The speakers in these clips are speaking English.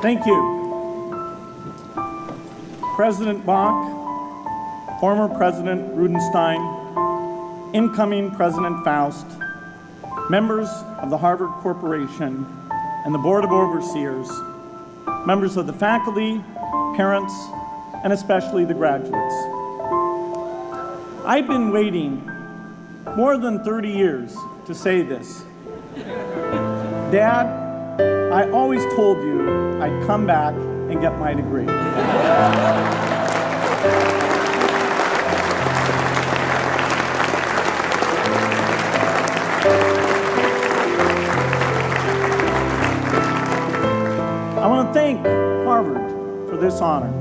Thank you. President Bach, former President Rudenstein, incoming President Faust, members of the Harvard Corporation and the Board of Overseers, members of the faculty, parents, and especially the graduates. I've been waiting more than 30 years to say this. Dad, I always told you I'd come back and get my degree. I want to thank Harvard for this honor.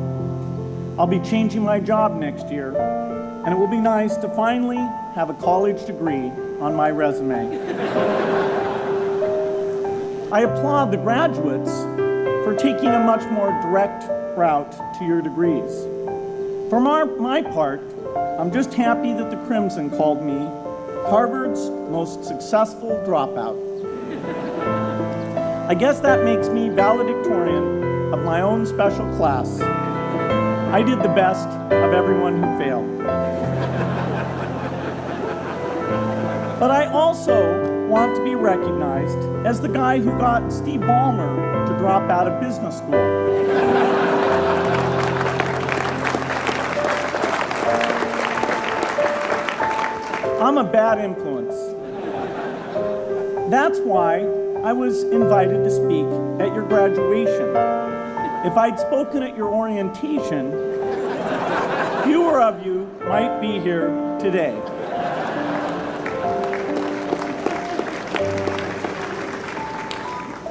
I'll be changing my job next year, and it will be nice to finally have a college degree on my resume. I applaud the graduates for taking a much more direct route to your degrees. For my part, I'm just happy that the Crimson called me Harvard's most successful dropout. I guess that makes me valedictorian of my own special class. I did the best of everyone who failed. But I also want to be recognized as the guy who got Steve Ballmer to drop out of business school. I'm a bad influence. That's why I was invited to speak at your graduation. If I'd spoken at your orientation, fewer of you might be here today.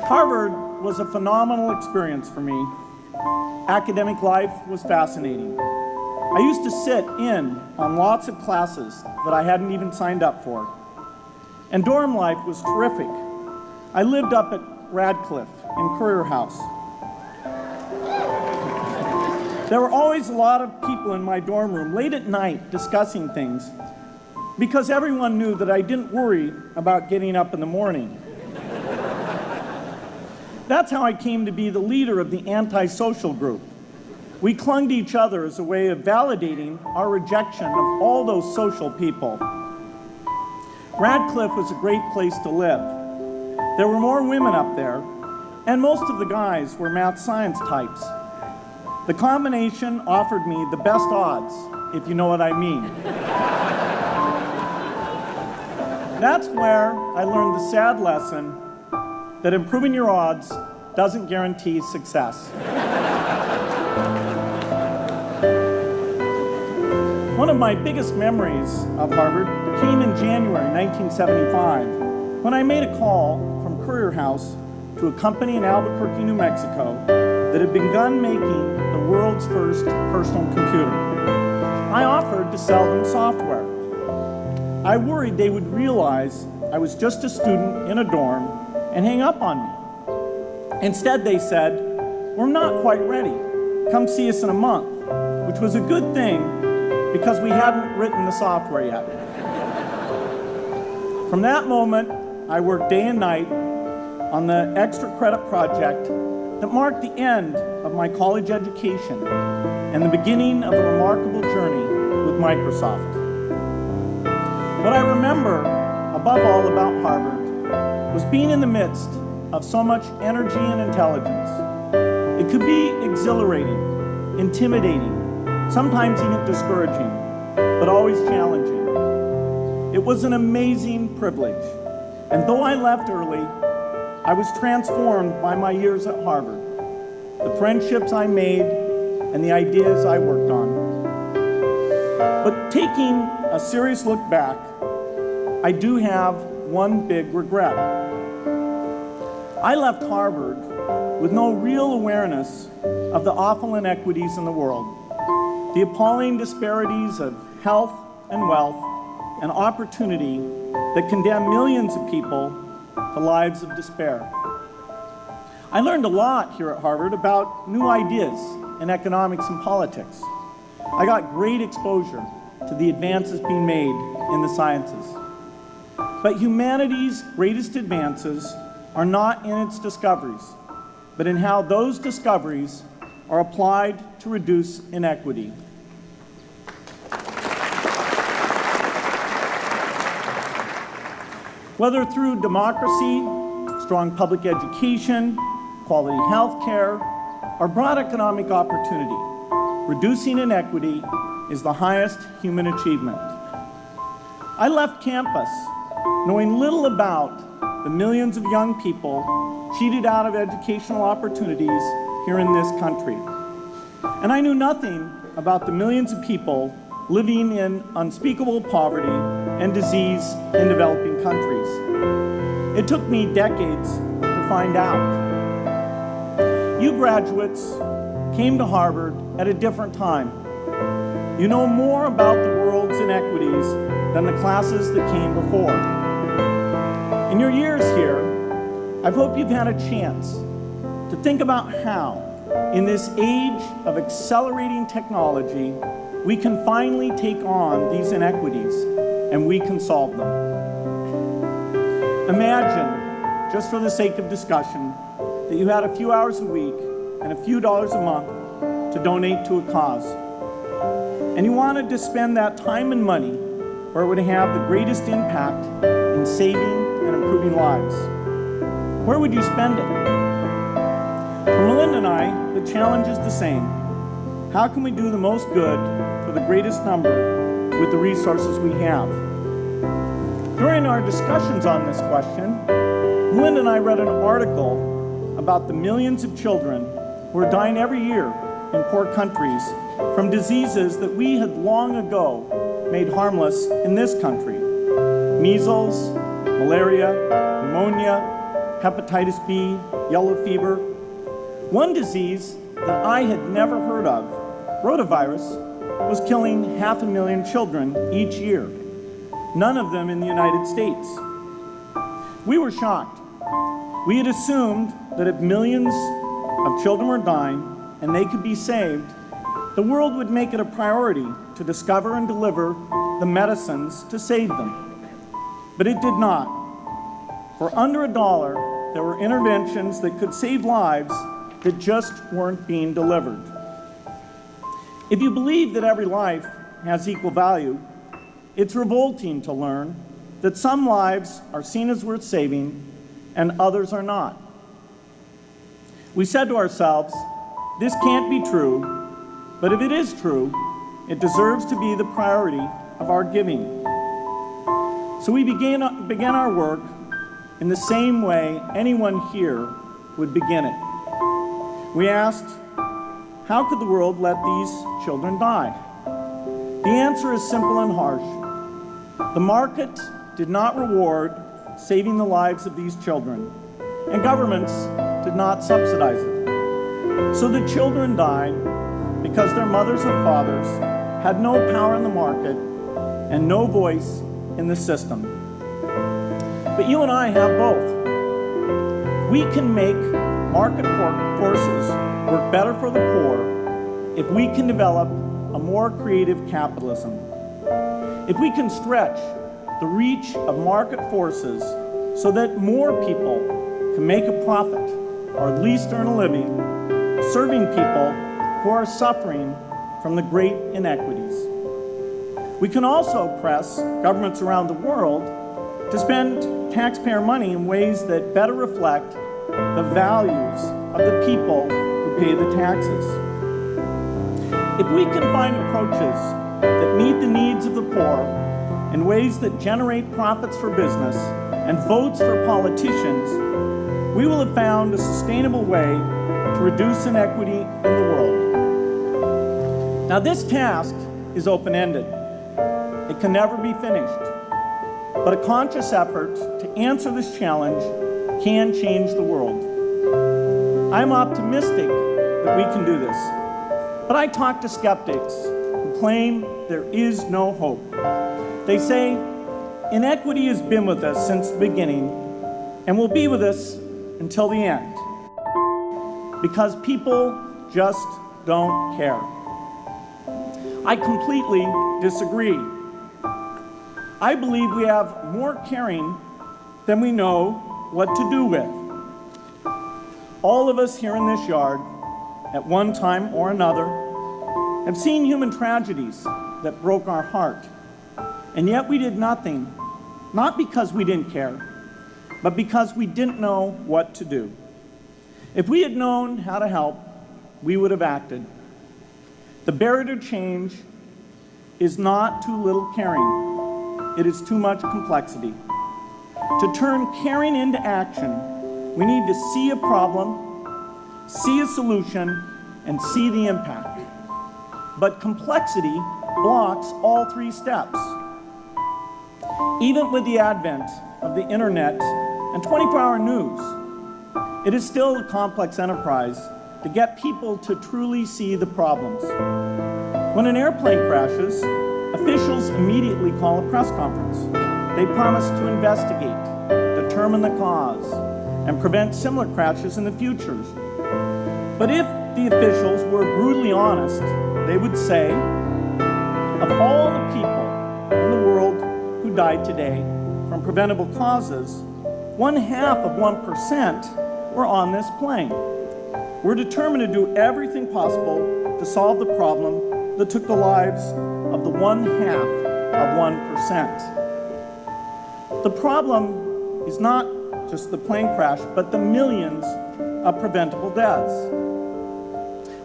Harvard was a phenomenal experience for me. Academic life was fascinating. I used to sit in on lots of classes that I hadn't even signed up for. And dorm life was terrific. I lived up at Radcliffe in Currier House. There were always a lot of people in my dorm room late at night discussing things because everyone knew that I didn't worry about getting up in the morning. That's how I came to be the leader of the antisocial group. We clung to each other as a way of validating our rejection of all those social people. Radcliffe was a great place to live. There were more women up there, and most of the guys were math science types. The combination offered me the best odds, if you know what I mean. That's where I learned the sad lesson that improving your odds doesn't guarantee success. One of my biggest memories of Harvard came in January 1975 when I made a call from Currier House to a company in Albuquerque, New Mexico that had begun making the world's first personal computer. I offered to sell them software. I worried they would realize I was just a student in a dorm and hang up on me. Instead, they said, "We're not quite ready. Come see us in a month," which was a good thing because we hadn't written the software yet. From that moment, I worked day and night on the extra credit project that marked the end of my college education and the beginning of a remarkable journey with Microsoft. What I remember above all about Harvard was being in the midst of so much energy and intelligence. It could be exhilarating, intimidating, sometimes even discouraging, but always challenging. It was an amazing privilege, and though I left early, I was transformed by my years at Harvard, the friendships I made, and the ideas I worked on. But taking a serious look back, I do have one big regret. I left Harvard with no real awareness of the awful inequities in the world, the appalling disparities of health and wealth and opportunity that condemn millions of people to lives of despair. I learned a lot here at Harvard about new ideas in economics and politics. I got great exposure to the advances being made in the sciences. But humanity's greatest advances are not in its discoveries, but in how those discoveries are applied to reduce inequity. Whether through democracy, strong public education, quality health care, or broad economic opportunity, reducing inequity is the highest human achievement. I left campus knowing little about the millions of young people cheated out of educational opportunities here in this country. And I knew nothing about the millions of people living in unspeakable poverty and disease in developing countries. It took me decades to find out. You graduates came to Harvard at a different time. You know more about the world's inequities than the classes that came before. In your years here, I hope you've had a chance to think about how, in this age of accelerating technology, we can finally take on these inequities and we can solve them. Imagine, just for the sake of discussion, that you had a few hours a week and a few dollars a month to donate to a cause. And you wanted to spend that time and money where it would have the greatest impact in saving and improving lives. Where would you spend it? For Melinda and I, the challenge is the same. How can we do the most good for the greatest number with the resources we have? During our discussions on this question, Melinda and I read an article about the millions of children who are dying every year in poor countries from diseases that we had long ago made harmless in this country. Measles, malaria, pneumonia, hepatitis B, yellow fever. One disease that I had never heard of, rotavirus, was killing 500,000 children each year, none of them in the United States. We were shocked. We had assumed that if millions of children were dying and they could be saved, the world would make it a priority to discover and deliver the medicines to save them. But it did not. For under $1, there were interventions that could save lives that just weren't being delivered. If you believe that every life has equal value, it's revolting to learn that some lives are seen as worth saving and others are not. We said to ourselves, this can't be true, but if it is true, it deserves to be the priority of our giving. So we began our work in the same way anyone here would begin it. We asked, how could the world let these children die? The answer is simple and harsh. The market did not reward saving the lives of these children, and governments did not subsidize it. So the children died because their mothers and fathers had no power in the market and no voice in the system. But you and I have both. We can make market forces work better for the poor if we can develop a more creative capitalism. If we can stretch the reach of market forces so that more people can make a profit or at least earn a living, serving people who are suffering from the great inequities. We can also press governments around the world to spend taxpayer money in ways that better reflect the values of the people who pay the taxes. If we can find approaches that meet the needs of the poor in ways that generate profits for business and votes for politicians, we will have found a sustainable way to reduce inequity in the world. Now, this task is open-ended. It can never be finished. But a conscious effort to answer this challenge can change the world. I'm optimistic that we can do this. But I talk to skeptics who claim there is no hope. They say inequity has been with us since the beginning and will be with us until the end, because people just don't care. I completely disagree. I believe we have more caring than we know what to do with. All of us here in this yard, at one time or another, have seen human tragedies that broke our heart. And yet we did nothing, not because we didn't care, but because we didn't know what to do. If we had known how to help, we would have acted. The barrier to change is not too little caring. It is too much complexity. To turn caring into action, we need to see a problem, see a solution, and see the impact. But complexity blocks all three steps. Even with the advent of the internet and 24-hour news, it is still a complex enterprise to get people to truly see the problems. When an airplane crashes, officials immediately call a press conference. They promise to investigate, determine the cause, and prevent similar crashes in the future. But if the officials were brutally honest, they would say, of all the people in the world who died today from preventable causes, 0.5% were on this plane. We're determined to do everything possible to solve the problem that took the lives of the 0.5%. The problem is not just the plane crash, but the millions of preventable deaths.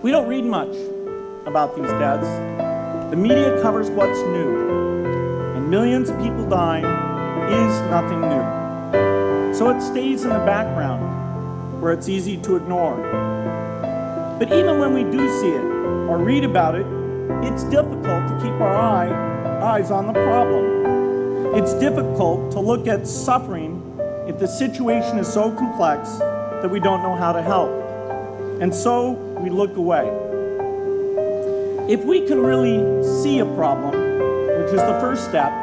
We don't read much about these deaths. The media covers what's new, and millions of people dying is nothing new. So it stays in the background where it's easy to ignore. But even when we do see it or read about it, it's difficult to keep our eyes on the problem. It's difficult to look at suffering if the situation is so complex that we don't know how to help. And so we look away. If we can really see a problem, which is the first step,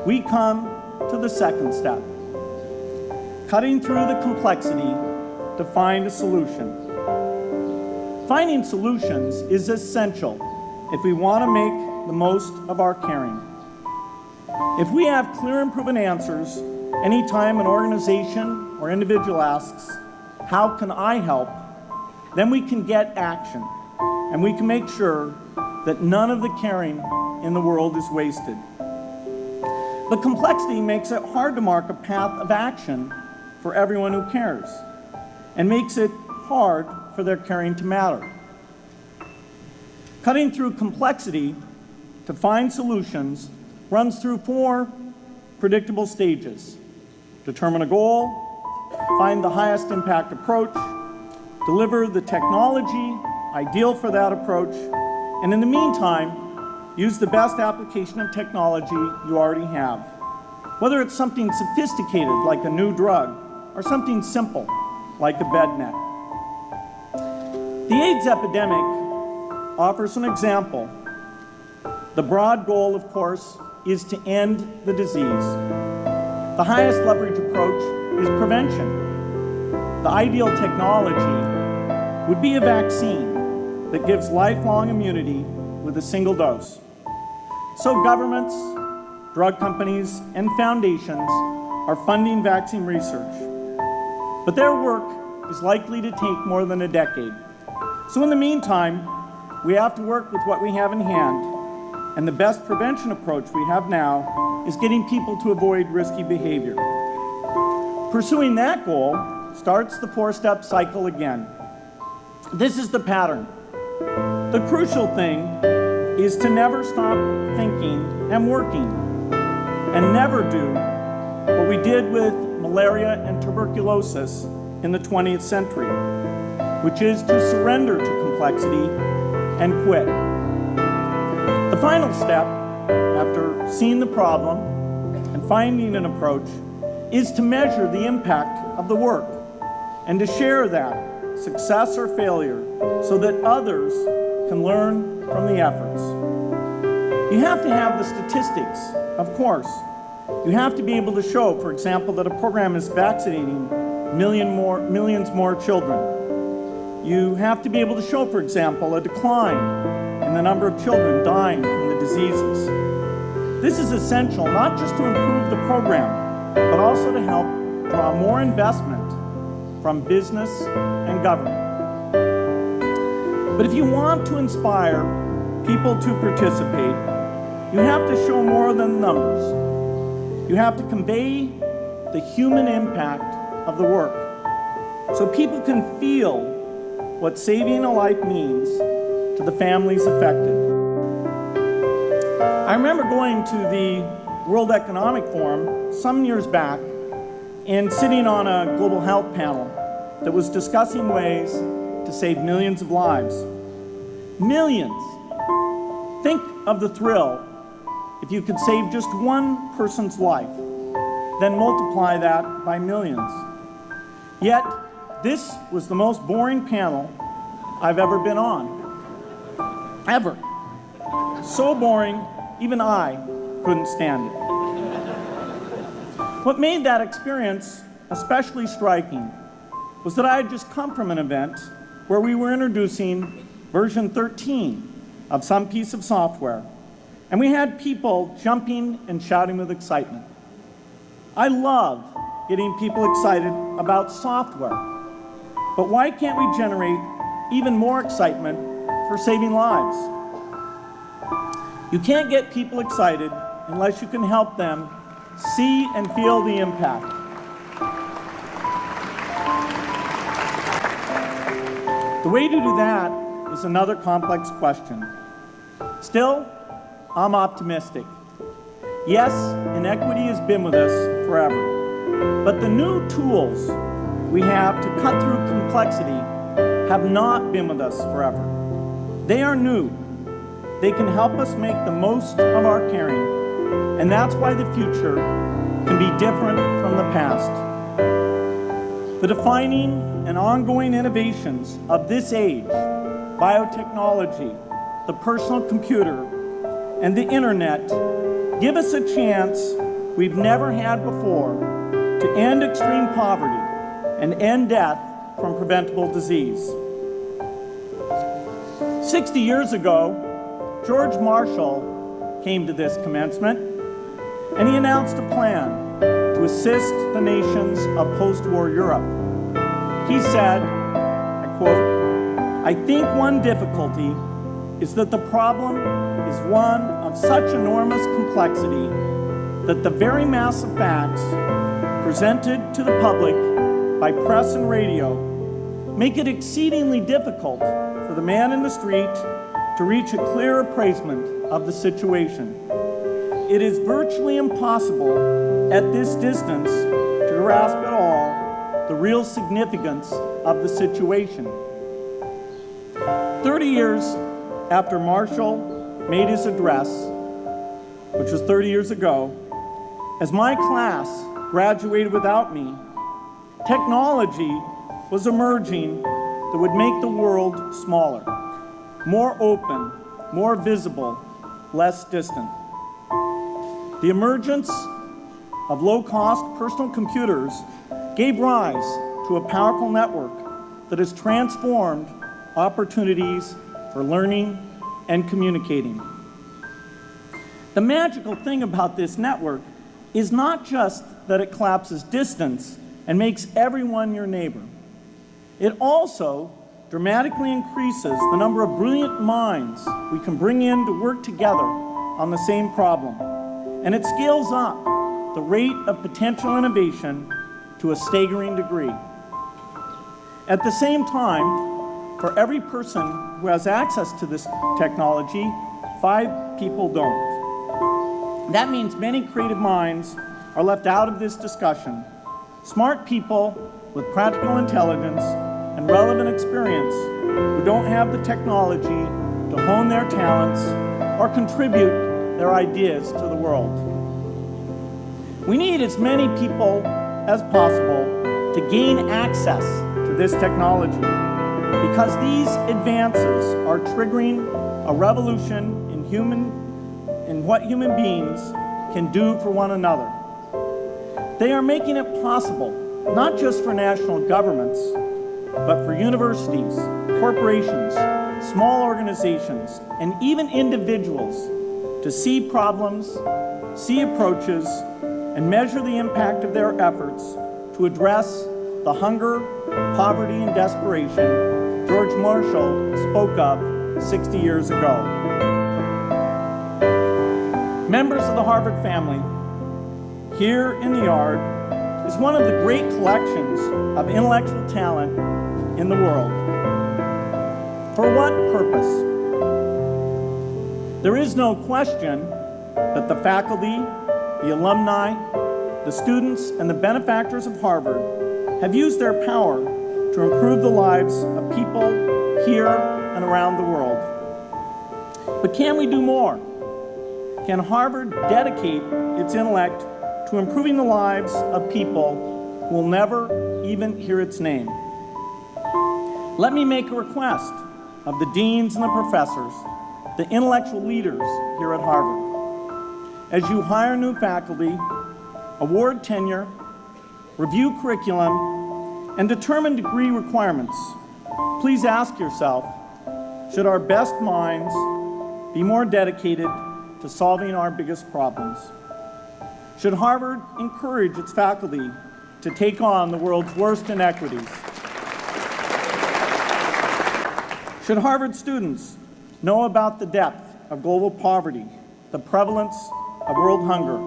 we come to the second step, cutting through the complexity to find a solution. Finding solutions is essential if we want to make the most of our caring. If we have clear and proven answers, anytime an organization or individual asks, how can I help? Then we can get action, and we can make sure that none of the caring in the world is wasted. The complexity makes it hard to mark a path of action for everyone who cares, and makes it hard for their caring to matter. Cutting through complexity to find solutions runs through 4 predictable stages. Determine a goal, find the highest impact approach, deliver the technology ideal for that approach, and in the meantime, use the best application of technology you already have. Whether it's something sophisticated like a new drug, or something simple like a bed net. The AIDS epidemic offers an example. The broad goal, of course, is to end the disease. The highest leverage approach is prevention. The ideal technology would be a vaccine that gives lifelong immunity with a single dose. So governments, drug companies, and foundations are funding vaccine research. But their work is likely to take more than a decade. So in the meantime, we have to work with what we have in hand. And the best prevention approach we have now is getting people to avoid risky behavior. Pursuing that goal starts the 4-step cycle again. This is the pattern. The crucial thing is to never stop thinking and working, and never do what we did with malaria and tuberculosis in the 20th century, which is to surrender to complexity and quit. The final step, after seeing the problem and finding an approach, is to measure the impact of the work and to share that, success or failure, so that others can learn from the efforts. You have to have the statistics, of course. You have to be able to show, for example, that a program is vaccinating millions more children. You have to be able to show, for example, a decline in the number of children dying from the diseases. This is essential not just to improve the program, but also to help draw more investment from business and government. But if you want to inspire people to participate, you have to show more than numbers. You have to convey the human impact of the work so people can feel what saving a life means to the families affected. I remember going to the World Economic Forum some years back and sitting on a global health panel that was discussing ways to save millions of lives. Millions! Think of the thrill if you could save just one person's life, then multiply that by millions. Yet, this was the most boring panel I've ever been on. Ever. So boring, even I couldn't stand it. What made that experience especially striking was that I had just come from an event where we were introducing version 13 of some piece of software, and we had people jumping and shouting with excitement. I love getting people excited about software, but why can't we generate even more excitement for saving lives? You can't get people excited unless you can help them see and feel the impact. The way to do that is another complex question. Still, I'm optimistic. Yes, inequity has been with us forever, but the new tools we have to cut through complexity have not been with us forever. They are new. They can help us make the most of our caring, and that's why the future can be different from the past. The defining and ongoing innovations of this age, biotechnology, the personal computer, and the internet, give us a chance we've never had before to end extreme poverty and end death from preventable disease. 60 years ago, George Marshall came to this commencement, and he announced a plan to assist the nations of post-war Europe. He said, I quote, "I think one difficulty is that the problem is one of such enormous complexity that the very mass of facts presented to the public by press and radio make it exceedingly difficult for the man in the street to reach a clear appraisement of the situation. It is virtually impossible at this distance to grasp at all the real significance of the situation." 30 years after Marshall made his address, which was 30 years ago, as my class graduated without me, technology was emerging that would make the world smaller, more open, more visible, less distant. The emergence of low-cost personal computers gave rise to a powerful network that has transformed opportunities for learning and communicating. The magical thing about this network is not just that it collapses distance and makes everyone your neighbor. It also dramatically increases the number of brilliant minds we can bring in to work together on the same problem. And it scales up the rate of potential innovation to a staggering degree. At the same time, for every person who has access to this technology, 5 people don't. That means many creative minds are left out of this discussion. Smart people with practical intelligence and relevant experience who don't have the technology to hone their talents or contribute their ideas to the world. We need as many people as possible to gain access to this technology, because these advances are triggering a revolution in what human beings can do for one another. They are making it possible, not just for national governments, but for universities, corporations, small organizations, and even individuals to see problems, see approaches, and measure the impact of their efforts to address the hunger, poverty and desperation George Marshall spoke of 60 years ago. Members of the Harvard family, here in the yard is one of the great collections of intellectual talent in the world. For what purpose? There is no question that the faculty, the alumni, the students, and the benefactors of Harvard have used their power to improve the lives of people here and around the world. But can we do more? Can Harvard dedicate its intellect to improving the lives of people who will never even hear its name? Let me make a request of the deans and the professors, the intellectual leaders here at Harvard. As you hire new faculty, award tenure, review curriculum, and determine degree requirements, please ask yourself, should our best minds be more dedicated to solving our biggest problems? Should Harvard encourage its faculty to take on the world's worst inequities? Should Harvard students know about the depth of global poverty, the prevalence of world hunger,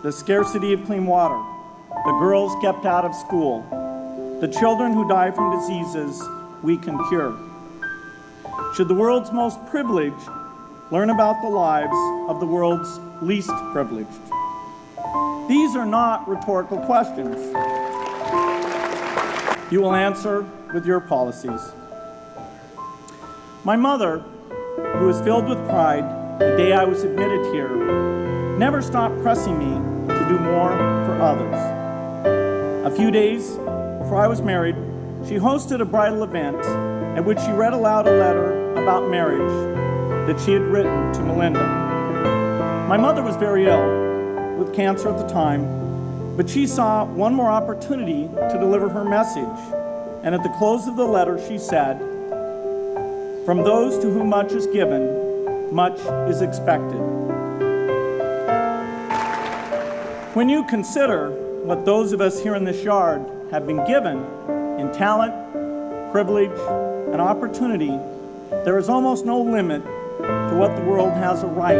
the scarcity of clean water, the girls kept out of school, the children who die from diseases we can cure? Should the world's most privileged learn about the lives of the world's least privileged? These are not rhetorical questions. You will answer with your policies. My mother, who was filled with pride the day I was admitted here, never stopped pressing me to do more for others. A few days before I was married, she hosted a bridal event at which she read aloud a letter about marriage that she had written to Melinda. My mother was very ill with cancer at the time, but she saw one more opportunity to deliver her message. And at the close of the letter, she said, "From those to whom much is given, much is expected." When you consider what those of us here in this yard have been given in talent, privilege, and opportunity, there is almost no limit to what the world has a right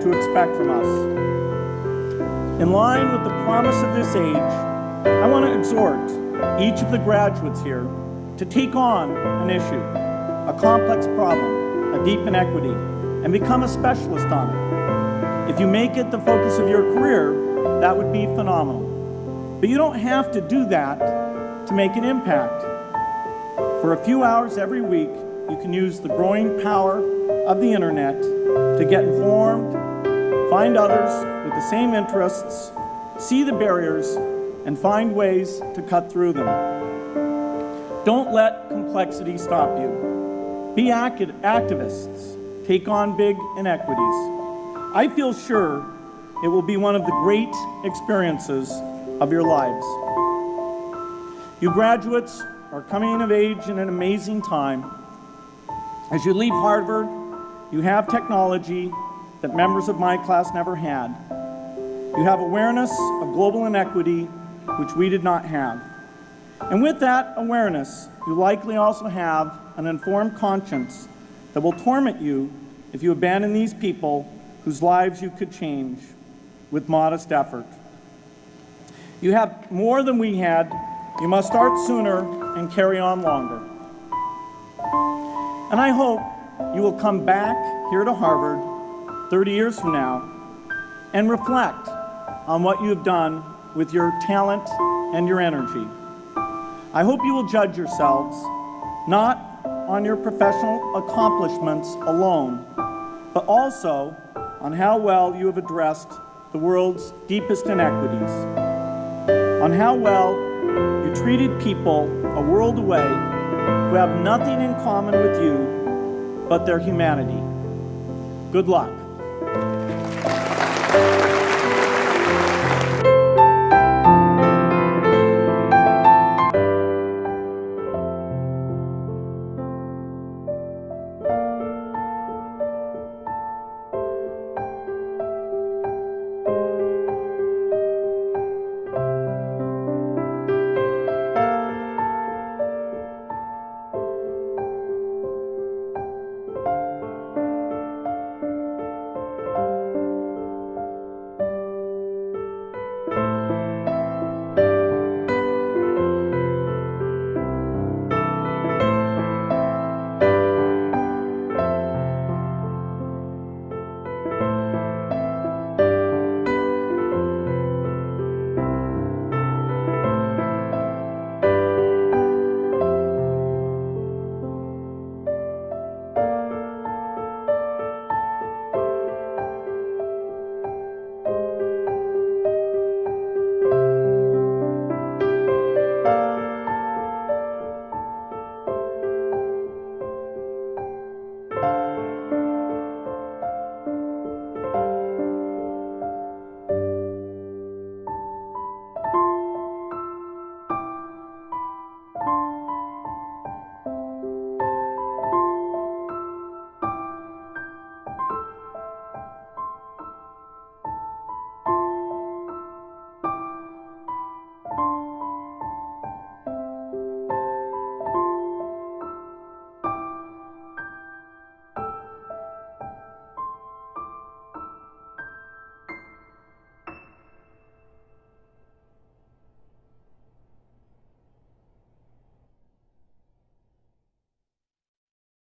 to expect from us. In line with the promise of this age, I want to exhort each of the graduates here to take on an issue, a complex problem, a deep inequity, and become a specialist on it. If you make it the focus of your career, that would be phenomenal. But you don't have to do that to make an impact. For a few hours every week, you can use the growing power of the internet to get informed, find others with the same interests, see the barriers, and find ways to cut through them. Don't let complexity stop you. Be activists. Take on big inequities. I feel sure it will be one of the great experiences of your lives. You graduates are coming of age in an amazing time. As you leave Harvard, you have technology that members of my class never had. You have awareness of global inequity, which we did not have. And with that awareness, you likely also have an informed conscience that will torment you if you abandon these people whose lives you could change with modest effort. You have more than we had. You must start sooner and carry on longer. And I hope you will come back here to Harvard 30 years from now and reflect on what you have done with your talent and your energy. I hope you will judge yourselves not on your professional accomplishments alone, but also on how well you have addressed the world's deepest inequities, on how well you treated people a world away who have nothing in common with you but their humanity. Good luck.